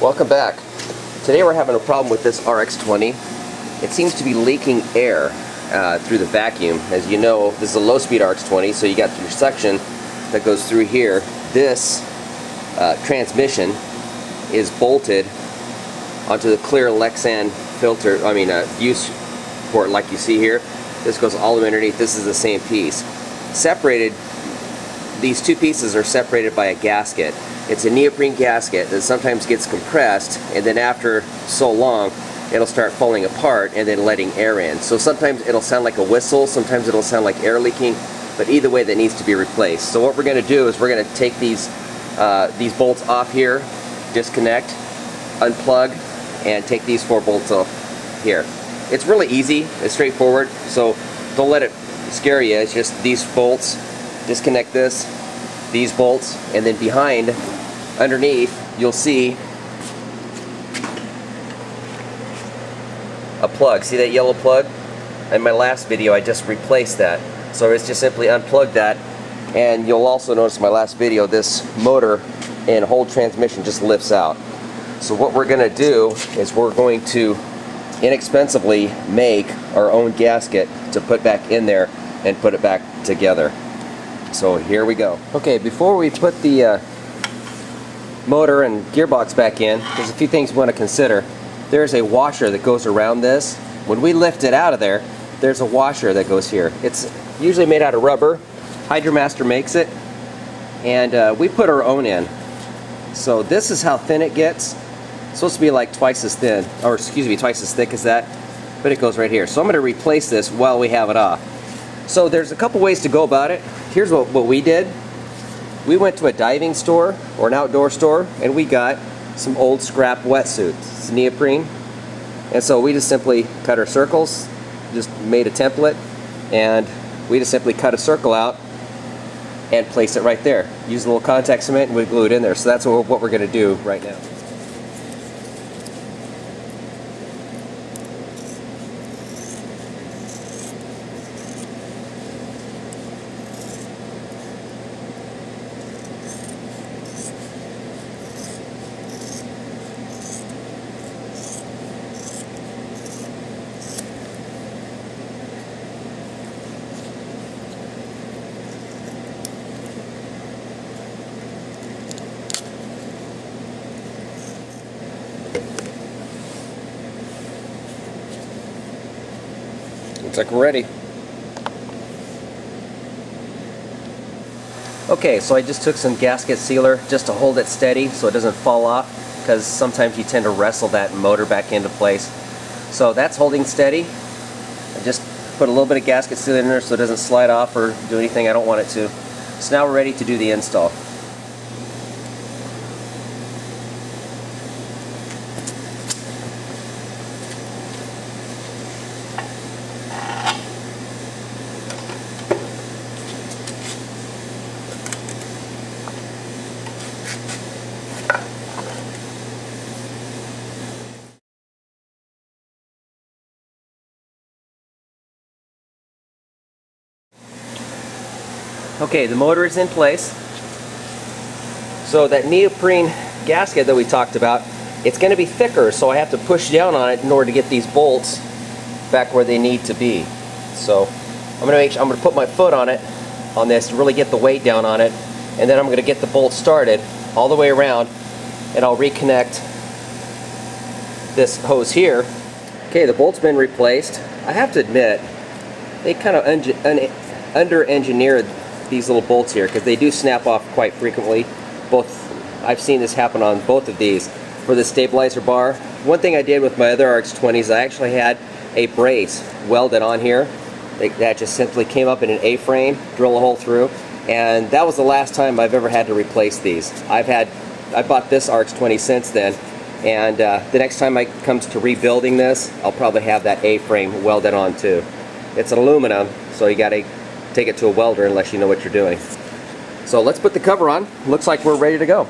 Welcome back. Today we're having a problem with this RX-20. It seems to be leaking air through the vacuum. As you know, this is a low-speed RX-20, so you got your suction that goes through here. This transmission is bolted onto the clear Lexan filter, fuse port like you see here. This goes all the way underneath. This is the same piece. Separated, these two pieces are separated by a gasket. It's a neoprene gasket that sometimes gets compressed, and then after so long it'll start falling apart and then letting air in. So sometimes it'll sound like a whistle, sometimes it'll sound like air leaking, but either way that needs to be replaced. So what we're going to do is we're going to take these bolts off here, disconnect, unplug, and take these 4 bolts off here. It's really easy, it's straightforward, so don't let it scare you. It's just these bolts, disconnect this, these bolts, and then behind, underneath, you'll see a plug. See that yellow plug? In my last video I just replaced that. So it's just simply unplug that, and you'll also notice in my last video this motor and whole transmission just lifts out. So what we're going to do is we're going to inexpensively make our own gasket to put back in there and put it back together. So here we go. Okay, before we put the motor and gearbox back in, there's a few things we want to consider. There's a washer that goes around this. When we lift it out of there, there's a washer that goes here. It's usually made out of rubber. Hydromaster makes it, and we put our own in. So this is how thin it gets. It's supposed to be like twice as thin, or excuse me, twice as thick as that, but it goes right here. So I'm going to replace this while we have it off. So there's a couple ways to go about it. Here's what we did. We went to a diving store or an outdoor store and we got some old scrap wetsuits. It's neoprene. And so we just simply cut our circles, just made a template, and we just simply cut a circle out and place it right there. Use a little contact cement and we glue it in there. So that's what we're going to do right now. Looks like we're ready. Okay, so I just took some gasket sealer just to hold it steady so it doesn't fall off, because sometimes you tend to wrestle that motor back into place. So that's holding steady. I just put a little bit of gasket sealer in there so it doesn't slide off or do anything I don't want it to. So now we're ready to do the install. Okay, the motor is in place. So that neoprene gasket that we talked about, it's going to be thicker, so I have to push down on it in order to get these bolts back where they need to be. So I'm going to put my foot on it, on this, to really get the weight down on it, and then I'm going to get the bolts started all the way around, and I'll reconnect this hose here. Okay, the bolt's been replaced. I have to admit, they kind of under-engineered these little bolts here, because they do snap off quite frequently. I've seen this happen on both of these. For the stabilizer bar, one thing I did with my other RX-20s, I actually had a brace welded on here that just simply came up in an A-frame, drill a hole through, and that was the last time I've ever had to replace these. I bought this RX-20 since then, and the next time it comes to rebuilding this, I'll probably have that A-frame welded on too. It's aluminum, so you gotta take it to a welder unless you know what you're doing. So let's put the cover on. Looks like we're ready to go.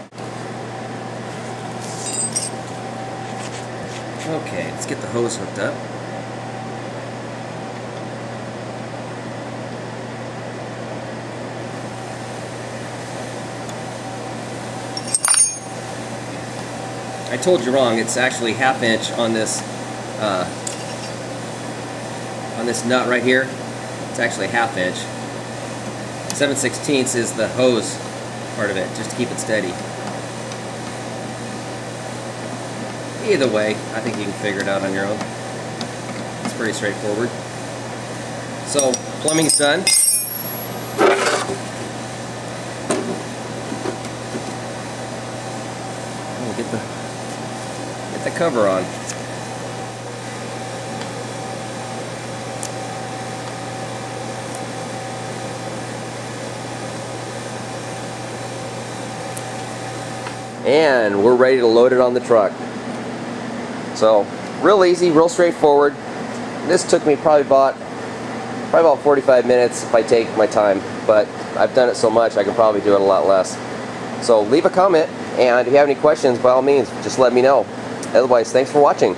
Okay, let's get the hose hooked up. I told you wrong. It's actually ½ inch on this nut right here. It's actually ½ inch. 7/16 is the hose part of it, just to keep it steady. Either way, I think you can figure it out on your own. It's pretty straightforward. So, plumbing's done. Oh, get the cover on. And we're ready to load it on the truck. So, real easy, real straightforward. This took me probably about 45 minutes if I take my time, but I've done it so much I can probably do it a lot less. So leave a comment, and if you have any questions, by all means, just let me know. Otherwise, thanks for watching.